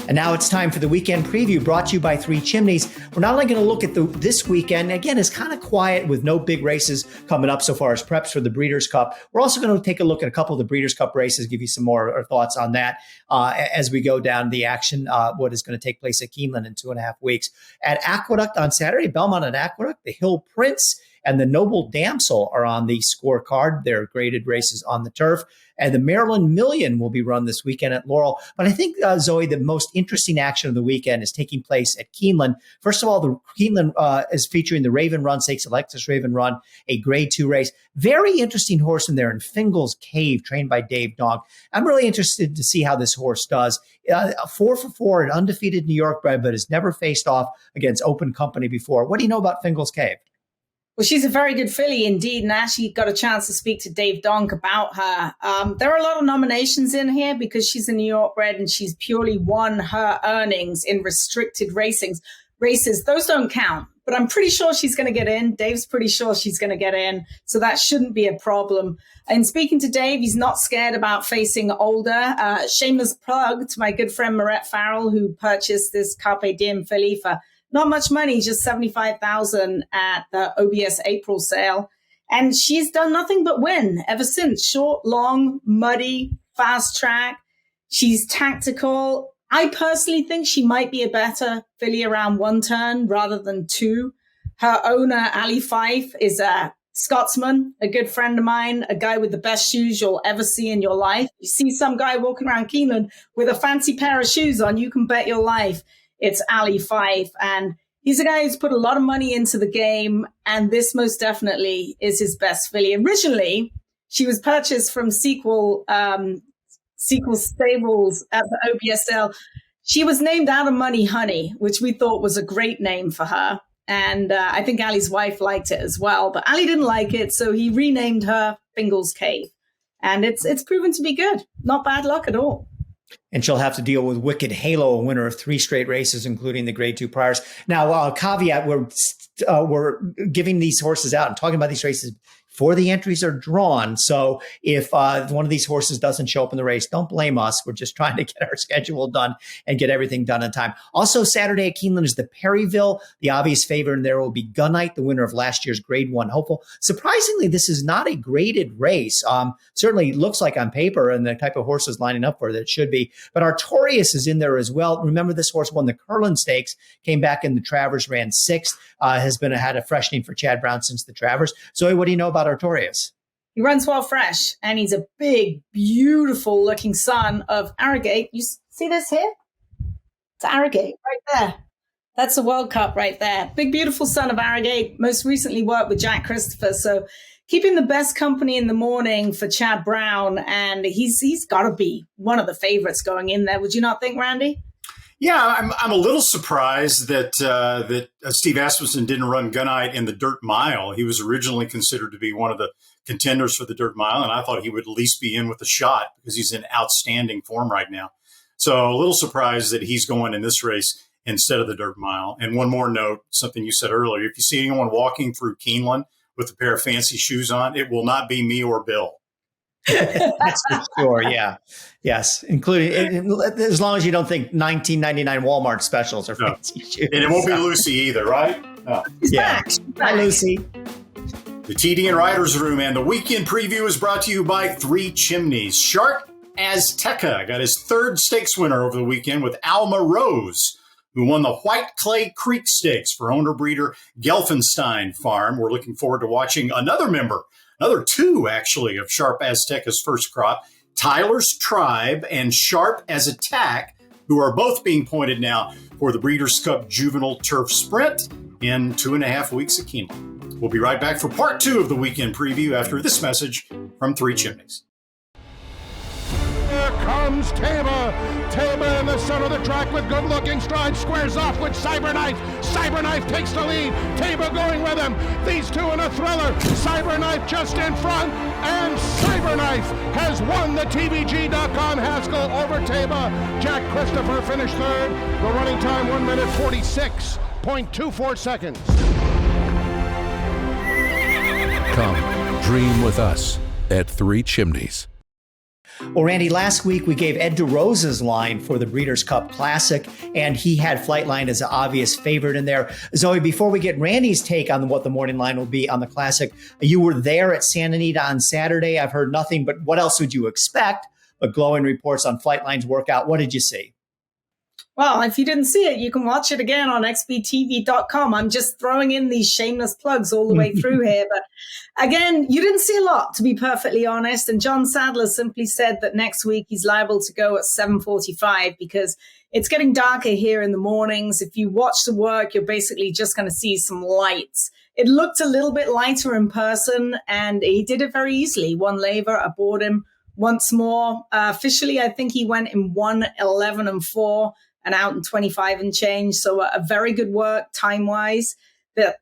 And now it's time for the weekend preview brought to you by Three Chimneys. We're not only going to look at this weekend, again, it's kind of quiet with no big races coming up so far as preps for the Breeders' Cup. We're also going to take a look at a couple of the Breeders' Cup races, give you some more thoughts on that as we go down the action, what is going to take place at Keeneland in 2.5 weeks. At Aqueduct on Saturday, Belmont and Aqueduct, the Hill Prince and the Noble Damsel are on the scorecard. They're graded races on the turf. And the Maryland Million will be run this weekend at Laurel. But I think, Zoe, the most interesting action of the weekend is taking place at Keeneland. First of all, the Keeneland is featuring the Raven Run Stakes, Alexis Raven Run, a Grade 2 race. Very interesting horse in there in Fingal's Cave, trained by Dave Dong. I'm really interested to see how this horse does. 4-for-4, an undefeated New York bred, but has never faced off against open company before. What do you know about Fingal's Cave? Well, she's a very good filly indeed, and I actually got a chance to speak to Dave Donk about her. There are a lot of nominations in here because she's a New York bred and she's purely won her earnings in restricted races. Those don't count, but I'm pretty sure she's going to get in. Dave's pretty sure she's going to get in, so that shouldn't be a problem. And speaking to Dave, he's not scared about facing older. Shameless plug to my good friend Marette Farrell, who purchased this Carpe Diem filly for not much money, just $75,000 at the OBS April sale. And she's done nothing but win ever since. Short, long, muddy, fast track. She's tactical. I personally think she might be a better filly around one turn rather than two. Her owner, Ali Fife, is a Scotsman, a good friend of mine, a guy with the best shoes you'll ever see in your life. You see some guy walking around Keeneland with a fancy pair of shoes on, you can bet your life it's Ali Fife. And he's a guy who's put a lot of money into the game. And this most definitely is his best filly. Originally, she was purchased from Sequel Stables at the OBSL. She was named Out of Money Honey, which we thought was a great name for her. And I think Ali's wife liked it as well. But Ali didn't like it, so he renamed her Fingal's Cave. And it's proven to be good. Not bad luck at all. And she'll have to deal with Wicked Halo, a winner of 3 straight races, including the Grade 2 priors. Now, caveat, we're giving these horses out and talking about these races before the entries are drawn. So if one of these horses doesn't show up in the race, don't blame us. We're just trying to get our schedule done and get everything done in time. Also, Saturday at Keeneland is the Perryville. The obvious favorite in there will be Gunite, the winner of last year's Grade 1 hopeful. Surprisingly, this is not a graded race. Certainly looks like on paper and the type of horses lining up for it, it should be. But Artorias is in there as well. Remember, this horse won the Curlin Stakes, came back in the Travers, ran 6th, had a freshening for Chad Brown since the Travers. Zoe, what do you know about Artorias? He runs well fresh, and he's a big, beautiful looking son of Arrogate. You see this here? It's Arrogate right there. That's the World Cup right there. Big, beautiful son of Arrogate. Most recently worked with Jack Christopher. So keeping the best company in the morning for Chad Brown. And he's got to be one of the favorites going in there. Would you not think, Randy? Yeah, I'm a little surprised that Steve Asmussen didn't run Gunite in the Dirt Mile. He was originally considered to be one of the contenders for the Dirt Mile, and I thought he would at least be in with a shot because he's in outstanding form right now. So a little surprised that he's going in this race instead of the Dirt Mile. And one more note, something you said earlier, if you see anyone walking through Keeneland with a pair of fancy shoes on, it will not be me or Bill. That's for sure. Yeah. Yes. Including as long as you don't think $19.99 Walmart specials are fancy shoes. And it won't be Lucy either, right? No. Yeah. Hi, Lucy. The TD and Riders Room and the weekend preview is brought to you by Three Chimneys. Sharp Azteca got his 3rd stakes winner over the weekend with Alma Rose, who won the White Clay Creek Stakes for owner-breeder Gelfenstein Farm. We're looking forward to watching another 2, actually, of Sharp Azteca's first crop, Tyler's Tribe and Sharp as Attack, who are both being pointed now for the Breeders' Cup Juvenile Turf Sprint in 2.5 weeks at Keeneland. We'll be right back for part 2 of the weekend preview after this message from Three Chimneys. Here comes Tama. Tama in the center of the track with good-looking strides. Squares off with Cyberknife. Cyberknife takes the lead. Tama going with him. These two in a thriller. Cyberknife just in front. And Cyberknife has won the TVG.com Haskell over Tama. Jack Christopher finished 3rd. The running time 1 minute 46.24 seconds. Come dream with us at Three Chimneys. Well, Randy, last week we gave Ed DeRosa's line for the Breeders' Cup Classic, and he had Flightline as an obvious favorite in there. Zoe, before we get Randy's take on what the morning line will be on the Classic, you were there at Santa Anita on Saturday. I've heard nothing, but what else would you expect? But glowing reports on Flightline's workout. What did you see? Well, if you didn't see it, you can watch it again on xbtv.com. I'm just throwing in these shameless plugs all the way through here. But again, you didn't see a lot, to be perfectly honest. And John Sadler simply said that next week he's liable to go at 7:45 because it's getting darker here in the mornings. If you watch the work, you're basically just going to see some lights. It looked a little bit lighter in person, and he did it very easily. One laver aboard him once more. Officially, I think he went in 1:11.4. and out in 25 and change. So a very good work time-wise.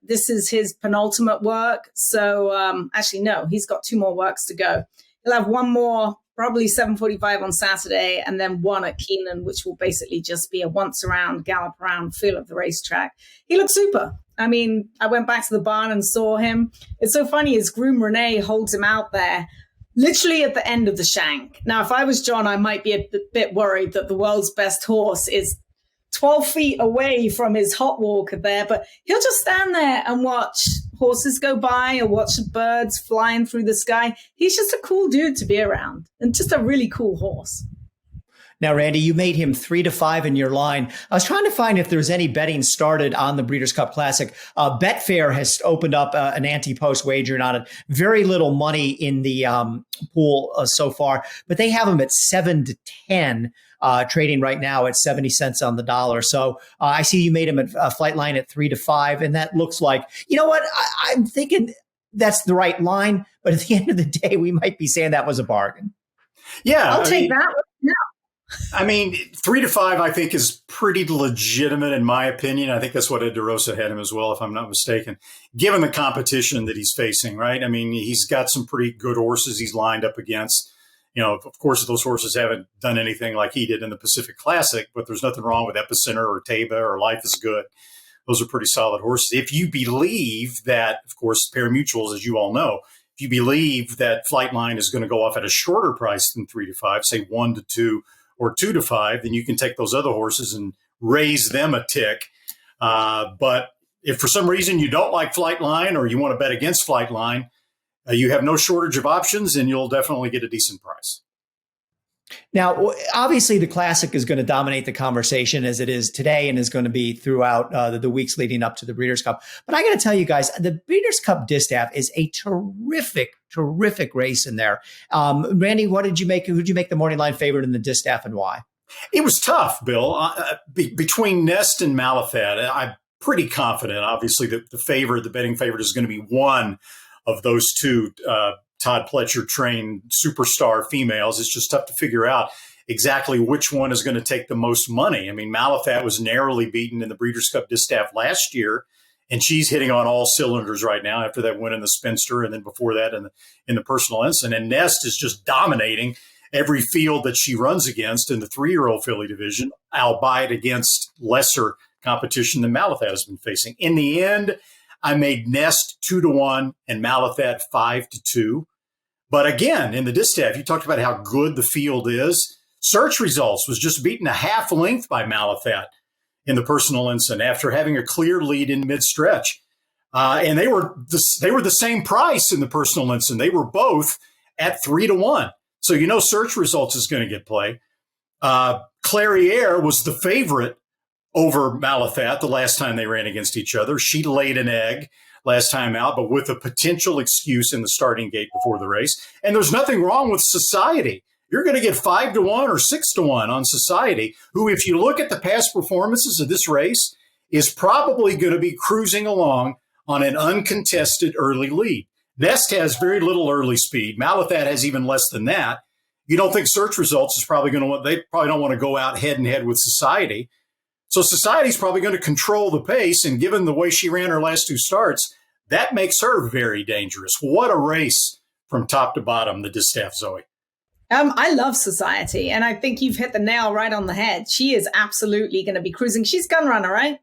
This is his penultimate work. So actually, no, he's got 2 more works to go. He'll have one more, probably 7:45 on Saturday, and then one at Keeneland, which will basically just be a once-around, gallop-around feel of the racetrack. He looks super. I mean, I went back to the barn and saw him. It's so funny, his groom Renee holds him out there, literally at the end of the shank. Now, if I was John, I might be a bit worried that the world's best horse is 12 feet away from his hot walker there, but he'll just stand there and watch horses go by or watch birds flying through the sky. He's just a cool dude to be around and just a really cool horse. Now, Randy, you made him 3-5 in your line. I was trying to find if there's any betting started on the Breeders' Cup Classic. Betfair has opened up an anti-post wagering on it. Very little money in the pool so far, but they have him at 7-10, trading right now at 70 cents on the dollar. So I see you made him at Flightline at 3-5, and that looks like, you know what? I'm thinking that's the right line, but at the end of the day, we might be saying that was a bargain. Yeah, I'll take that one. No. I mean, 3-5, I think, is pretty legitimate in my opinion. I think that's what Ed DeRosa had him as well, if I'm not mistaken, given the competition that he's facing, right? I mean, he's got some pretty good horses he's lined up against. You know, of course, those horses haven't done anything like he did in the Pacific Classic, but there's nothing wrong with Epicenter or Taba or Life is Good. Those are pretty solid horses. If you believe that, of course, pari-mutuels, as you all know, if you believe that Flightline is going to go off at a shorter price than 3-5, say 1-2 or 2-5, then you can take those other horses and raise them a tick. But if for some reason you don't like Flightline or you want to bet against Flightline, you have no shortage of options and you'll definitely get a decent price. Now, obviously, the Classic is going to dominate the conversation as it is today and is going to be throughout the weeks leading up to the Breeders' Cup. But I got to tell you guys, the Breeders' Cup Distaff is a terrific race in there. Randy, what did you make? Who did you make the morning line favorite in the Distaff and why? It was tough, Bill. Between Nest and Malathat, I'm pretty confident, obviously, that the betting favorite is going to be one of those two Todd Pletcher trained superstar females. It's just tough to figure out exactly which one is going to take the most money. I mean, Malathat was narrowly beaten in the Breeders' Cup Distaff last year, and she's hitting on all cylinders right now after that win in the Spinster, and then before that in the Personal Ensign. And Nest is just dominating every field that she runs against in the 3-year-old filly division, albeit against lesser competition than Malathat has been facing. In the end, I made Nest 2-1 and Malathat 5-2. But again, in the Distaff, you talked about how good the field is. Search Results was just beaten a half length by Malathat in the Personal Ensign after having a clear lead in mid-stretch. And they were the same price in the Personal Ensign. They were both at 3-1. So you know Search Results is going to get play. Clairiere was the favorite over Malathat the last time they ran against each other. She laid an egg last time out, but with a potential excuse in the starting gate before the race. And there's nothing wrong with Society. You're going to get 5-1 or 6-1 on Society, who, if you look at the past performances of this race, is probably going to be cruising along on an uncontested early lead. Nest has very little early speed. Malathat has even less than that. You don't think Search Results is probably going to, they probably don't want to go out head and head with Society. So Society's probably going to control the pace, and given the way she ran her last 2 starts, that makes her very dangerous. What a race from top to bottom, the Distaff, Zoe. I love Society, and I think you've hit the nail right on the head. She is absolutely going to be cruising. She's gun runner, right?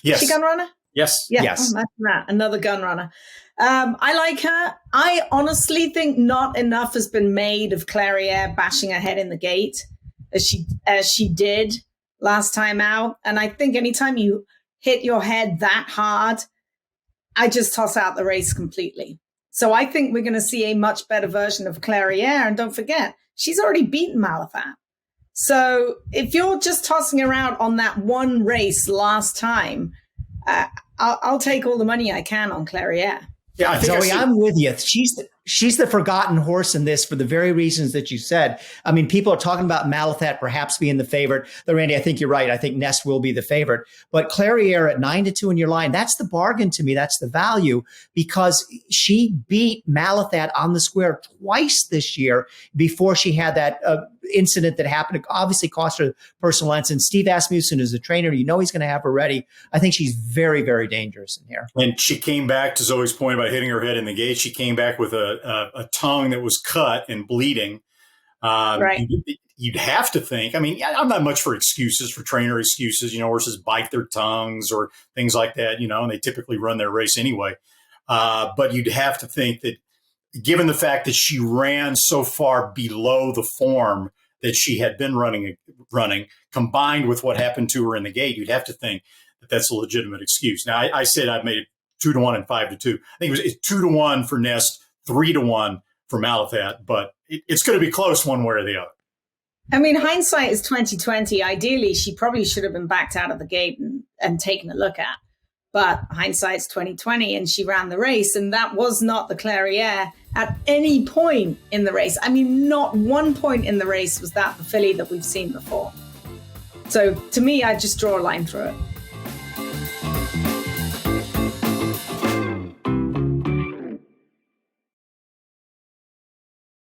Yes. She gun runner? Yes. Yeah, Yes. imagine that. Another gun runner. I like her. I honestly think not enough has been made of Clairiere bashing her head in the gate as she did last time out. And I think anytime you hit your head that hard, I just toss out the race completely. So I think we're going to see a much better version of Clairiere. And don't forget, she's already beaten Malathaat. So if you're just tossing her out on that one race last time, I'll take all the money I can on Clairiere. Yeah, I think Zoe, I'm with you. She's the forgotten horse in this for the very reasons that you said. I mean, people are talking about Malathaat perhaps being the favorite. Though, Randy, I think you're right. I think Nest will be the favorite. But Clairiere at 9-2 in your line, that's the bargain to me. That's the value, because she beat Malathaat on the square twice this year before she had that incident that happened. It obviously cost her personal lens. And Steve Asmussen is a trainer. You know he's going to have her ready. I think she's very, very dangerous in here. And she came back, to Zoe's point about hitting her head in the gate, she came back with a tongue that was cut and bleeding. Right. You'd have to think, I mean, I'm not much for excuses, for trainer excuses, horses bite their tongues or things like that, and they typically run their race anyway. But you'd have to think that, given the fact that she ran so far below the form that she had been running, combined with what happened to her in the gate, you'd have to think that that's a legitimate excuse. Now, I said I made it 2-1 and 5-2. I think it's 2-1 for Nest, 3-1 for Malathaat, but it's going to be close one way or the other. I mean, hindsight is 20/20. Ideally, she probably should have been backed out of the gate and taken a look at. But hindsight's 20/20, and she ran the race, and that was not the Clairiere at any point in the race. I mean, not one point in the race was that the filly that we've seen before. So to me, I just draw a line through it.